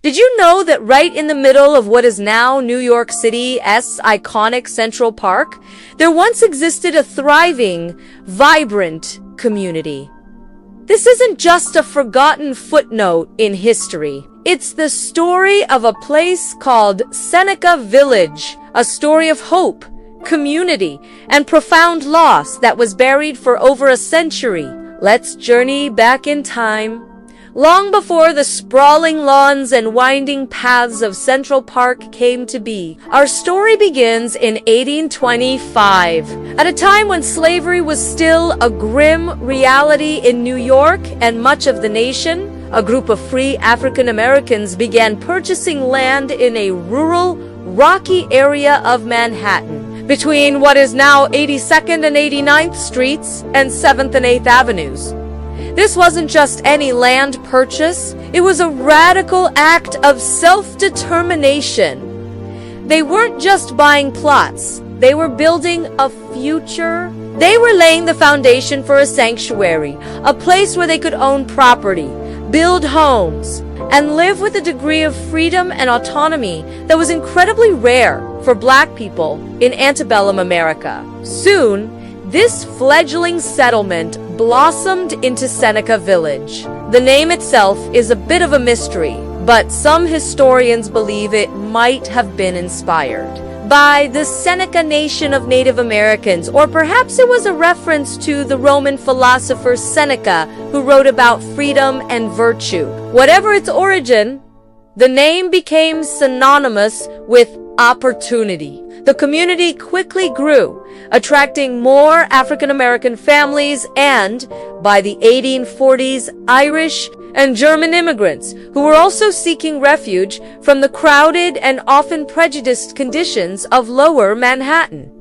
Did you know that right in the middle of what is now New York City's iconic Central Park, there once existed a thriving, vibrant community? This isn't just a forgotten footnote in history. It's the story of a place called Seneca Village, a story of hope, community, and profound loss that was buried for over a century. Let's journey back in time. Long before the sprawling lawns and winding paths of Central Park came to be, our story begins in 1825, at a time when slavery was still a grim reality in New York and much of the nation. A group of free African Americans began purchasing land in a rural, rocky area of Manhattan, between what is now 82nd and 89th Streets and 7th and 8th Avenues. This wasn't just any land purchase, it was a radical act of self-determination. They weren't just buying plots, they were building a future. They were laying the foundation for a sanctuary, a place where they could own property, build homes, and live with a degree of freedom and autonomy that was incredibly rare for Black people in antebellum America. Soon, this fledgling settlement blossomed into Seneca Village. The name itself is a bit of a mystery, but some historians believe it might have been inspired by the Seneca Nation of Native Americans, or perhaps it was a reference to the Roman philosopher Seneca, who wrote about freedom and virtue. Whatever its origin, the name became synonymous with opportunity. The community quickly grew, attracting more African American families and, by the 1840s, Irish and German immigrants who were also seeking refuge from the crowded and often prejudiced conditions of lower Manhattan.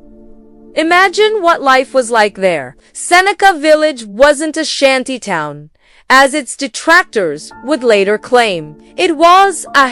Imagine what life was like there. Seneca Village wasn't a shanty town, as its detractors would later claim. It was a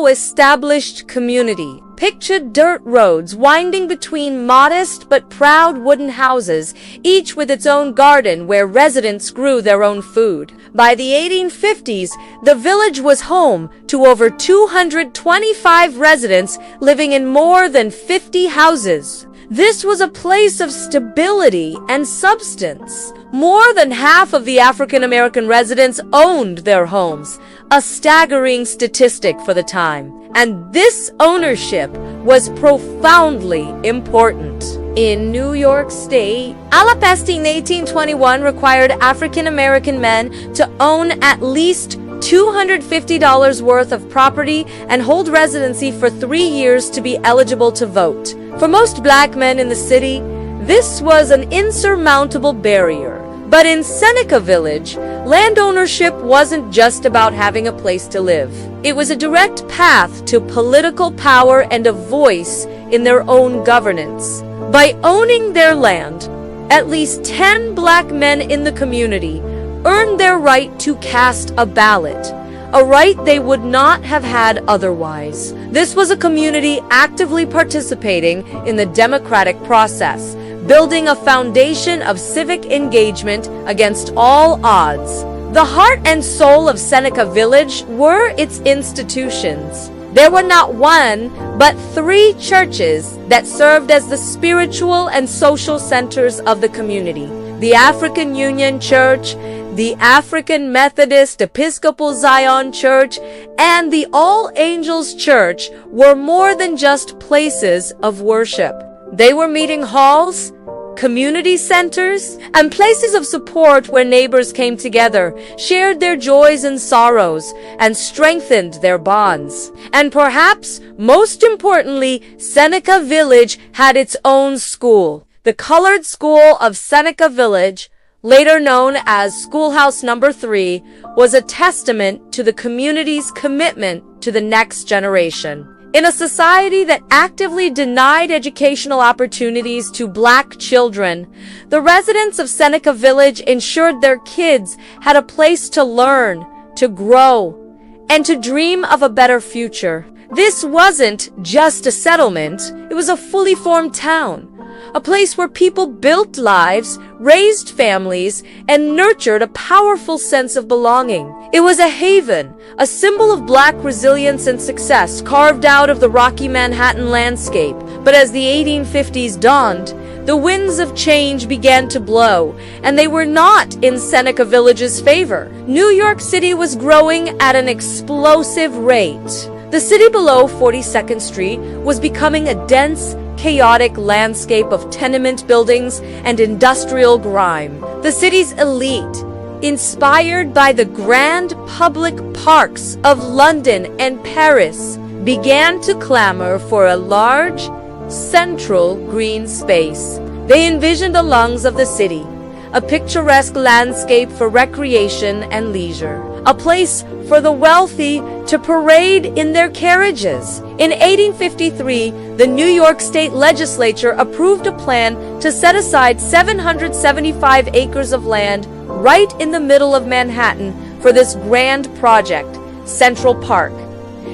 established community. Picture dirt roads winding between modest but proud wooden houses, each with its own garden where residents grew their own food. By the 1850s, the village was home to over 225 residents living in more than 50 houses. This was a place of stability and substance. More than half of the African American residents owned their homes, a staggering statistic for the time. And this ownership was profoundly important. In New York State, a law passed in 1821 required African American men to own at least $250 worth of property and hold residency for 3 years to be eligible to vote. For most Black men in the city, this was an insurmountable barrier. But in Seneca Village, land ownership wasn't just about having a place to live. It was a direct path to political power and a voice in their own governance. By owning their land, at least 10 Black men in the community earned their right to cast a ballot, a right they would not have had otherwise. This was a community actively participating in the democratic process, building a foundation of civic engagement against all odds. The heart and soul of Seneca Village were its institutions. There were not one, but 3 churches that served as the spiritual and social centers of the community. The African Union Church, the African Methodist Episcopal Zion Church, and the All Angels Church were more than just places of worship. They were meeting halls, community centers, and places of support where neighbors came together, shared their joys and sorrows, and strengthened their bonds. And perhaps, most importantly, Seneca Village had its own school. The Colored School of Seneca Village, later known as Schoolhouse Number 3, was a testament to the community's commitment to the next generation. In a society that actively denied educational opportunities to Black children, the residents of Seneca Village ensured their kids had a place to learn, to grow, and to dream of a better future. This wasn't just a settlement, it was a fully formed town, a place where people built lives, raised families, and nurtured a powerful sense of belonging. It was a haven, a symbol of Black resilience and success carved out of the rocky Manhattan landscape. But as the 1850s dawned, the winds of change began to blow, and they were not in Seneca Village's favor. New York City was growing at an explosive rate. The city below 42nd Street was becoming a dense, chaotic landscape of tenement buildings and industrial grime. The city's elite, inspired by the grand public parks of London and Paris, began to clamor for a large, central green space. They envisioned the lungs of the city, a picturesque landscape for recreation and leisure, a place for the wealthy to parade in their carriages. In 1853, the New York State Legislature approved a plan to set aside 775 acres of land right in the middle of Manhattan for this grand project, Central Park.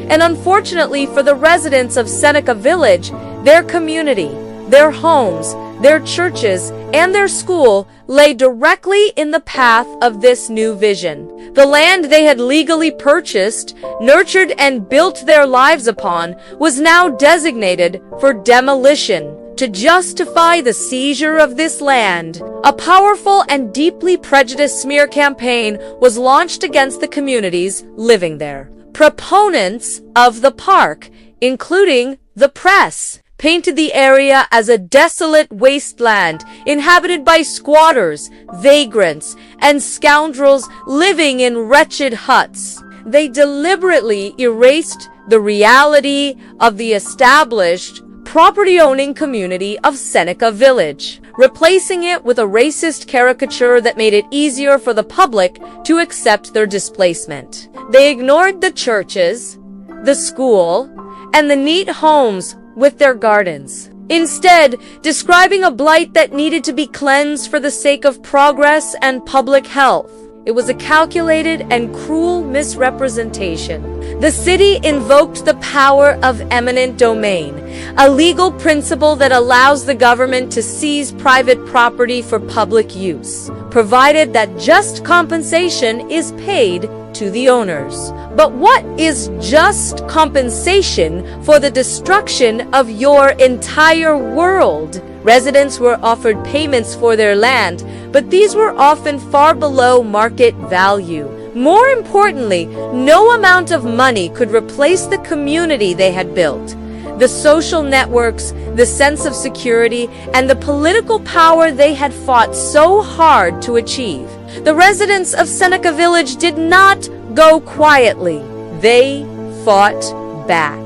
And unfortunately for the residents of Seneca Village, their community, their homes, their churches, and their school lay directly in the path of this new vision. The land they had legally purchased, nurtured, and built their lives upon was now designated for demolition. To justify the seizure of this land, a powerful and deeply prejudiced smear campaign was launched against the communities living there. Proponents of the park, including the press, painted the area as a desolate wasteland inhabited by squatters, vagrants, and scoundrels living in wretched huts. They deliberately erased the reality of the established, property-owning community of Seneca Village, replacing it with a racist caricature that made it easier for the public to accept their displacement. They ignored the churches, the school, and the neat homes with their gardens, instead describing a blight that needed to be cleansed for the sake of progress and public health. It was a calculated and cruel misrepresentation. The city invoked the power of eminent domain, a legal principle that allows the government to seize private property for public use, provided that just compensation is paid to the owners. But what is just compensation for the destruction of your entire world? Residents were offered payments for their land, but these were often far below market value. More importantly, no amount of money could replace the community they had built, the social networks, the sense of security, and the political power they had fought so hard to achieve. The residents of Seneca Village did not go quietly. They fought back.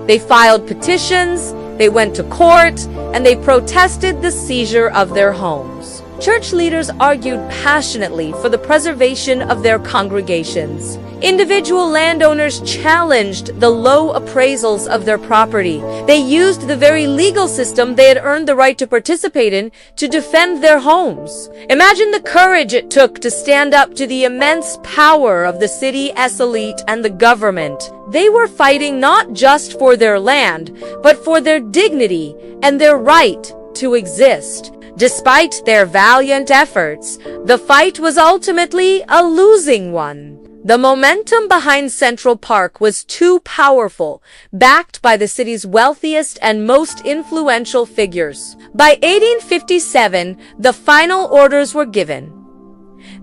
They filed petitions, they went to court, and they protested the seizure of their homes. Church leaders argued passionately for the preservation of their congregations. Individual landowners challenged the low appraisals of their property. They used the very legal system they had earned the right to participate in to defend their homes. Imagine the courage it took to stand up to the immense power of the city's elite and the government. They were fighting not just for their land, but for their dignity and their right to exist. Despite their valiant efforts, the fight was ultimately a losing one. The momentum behind Central Park was too powerful, backed by the city's wealthiest and most influential figures. By 1857, the final orders were given.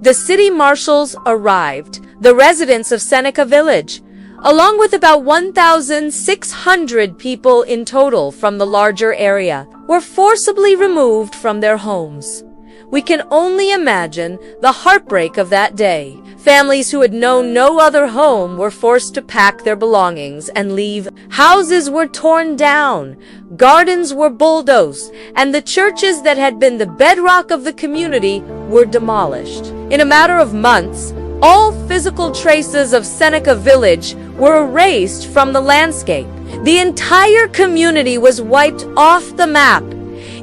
The city marshals arrived. The residents of Seneca Village, along with about 1,600 people in total from the larger area, were forcibly removed from their homes. We can only imagine the heartbreak of that day. Families who had known no other home were forced to pack their belongings and leave. Houses were torn down, gardens were bulldozed, and the churches that had been the bedrock of the community were demolished. In a matter of months, all physical traces of Seneca Village were erased from the landscape. The entire community was wiped off the map.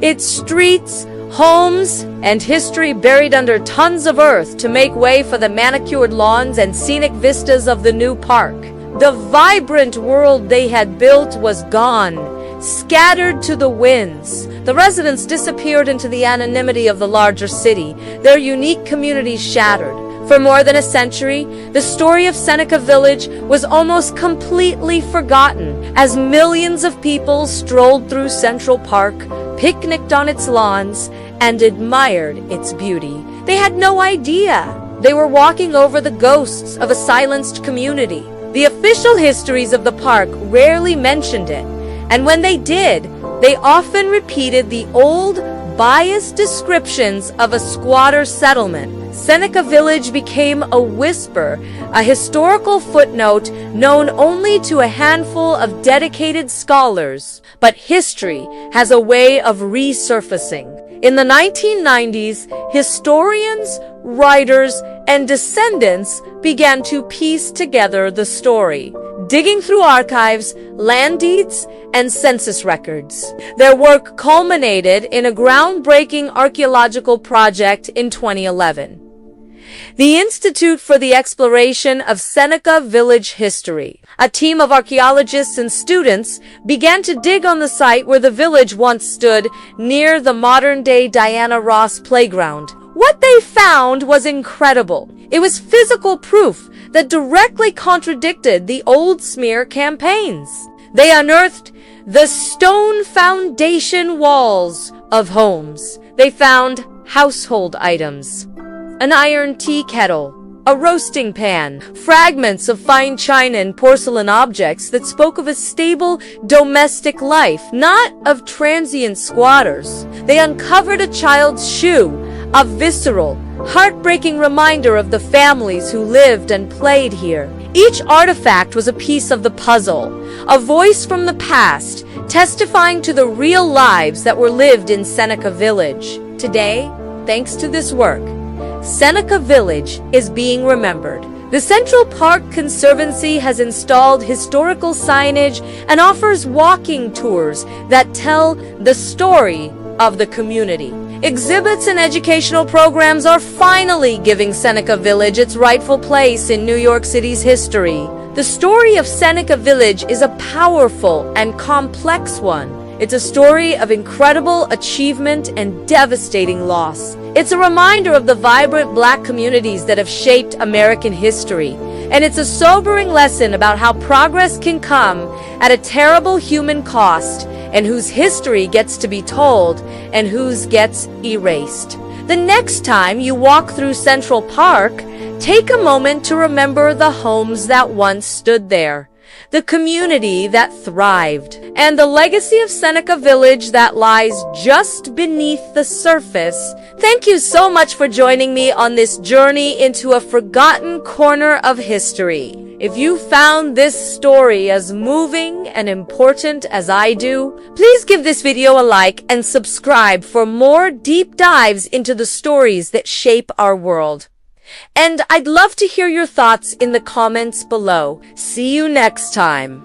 Its streets, homes, and history buried under tons of earth to make way for the manicured lawns and scenic vistas of the new park. The vibrant world they had built was gone, scattered to the winds. The residents disappeared into the anonymity of the larger city, their unique communities shattered. For more than a century, the story of Seneca Village was almost completely forgotten as millions of people strolled through Central Park, picnicked on its lawns, and admired its beauty. They had no idea they were walking over the ghosts of a silenced community. The official histories of the park rarely mentioned it, and when they did, they often repeated the old, biased descriptions of a squatter settlement. Seneca Village became a whisper, a historical footnote known only to a handful of dedicated scholars. But history has a way of resurfacing. In the 1990s, historians, writers, and descendants began to piece together the story, digging through archives, land deeds, and census records. Their work culminated in a groundbreaking archaeological project in 2011. The Institute for the Exploration of Seneca Village History. A team of archaeologists and students began to dig on the site where the village once stood near the modern-day Diana Ross playground. What they found was incredible. It was physical proof that directly contradicted the old smear campaigns. They unearthed the stone foundation walls of homes. They found household items, an iron tea kettle, a roasting pan, fragments of fine china and porcelain objects that spoke of a stable domestic life, not of transient squatters. They uncovered a child's shoe, a visceral, heartbreaking reminder of the families who lived and played here. Each artifact was a piece of the puzzle, a voice from the past, testifying to the real lives that were lived in Seneca Village. Today, thanks to this work, Seneca Village is being remembered. The Central Park Conservancy has installed historical signage and offers walking tours that tell the story of the community. Exhibits and educational programs are finally giving Seneca Village its rightful place in New York City's history. The story of Seneca Village is a powerful and complex one. It's a story of incredible achievement and devastating loss. It's a reminder of the vibrant Black communities that have shaped American history. And it's a sobering lesson about how progress can come at a terrible human cost, and whose history gets to be told and whose gets erased. The next time you walk through Central Park, take a moment to remember the homes that once stood there, the community that thrived, and the legacy of Seneca Village that lies just beneath the surface. Thank you so much for joining me on this journey into a forgotten corner of history. If you found this story as moving and important as I do, please give this video a like and subscribe for more deep dives into the stories that shape our world. And I'd love to hear your thoughts in the comments below. See you next time.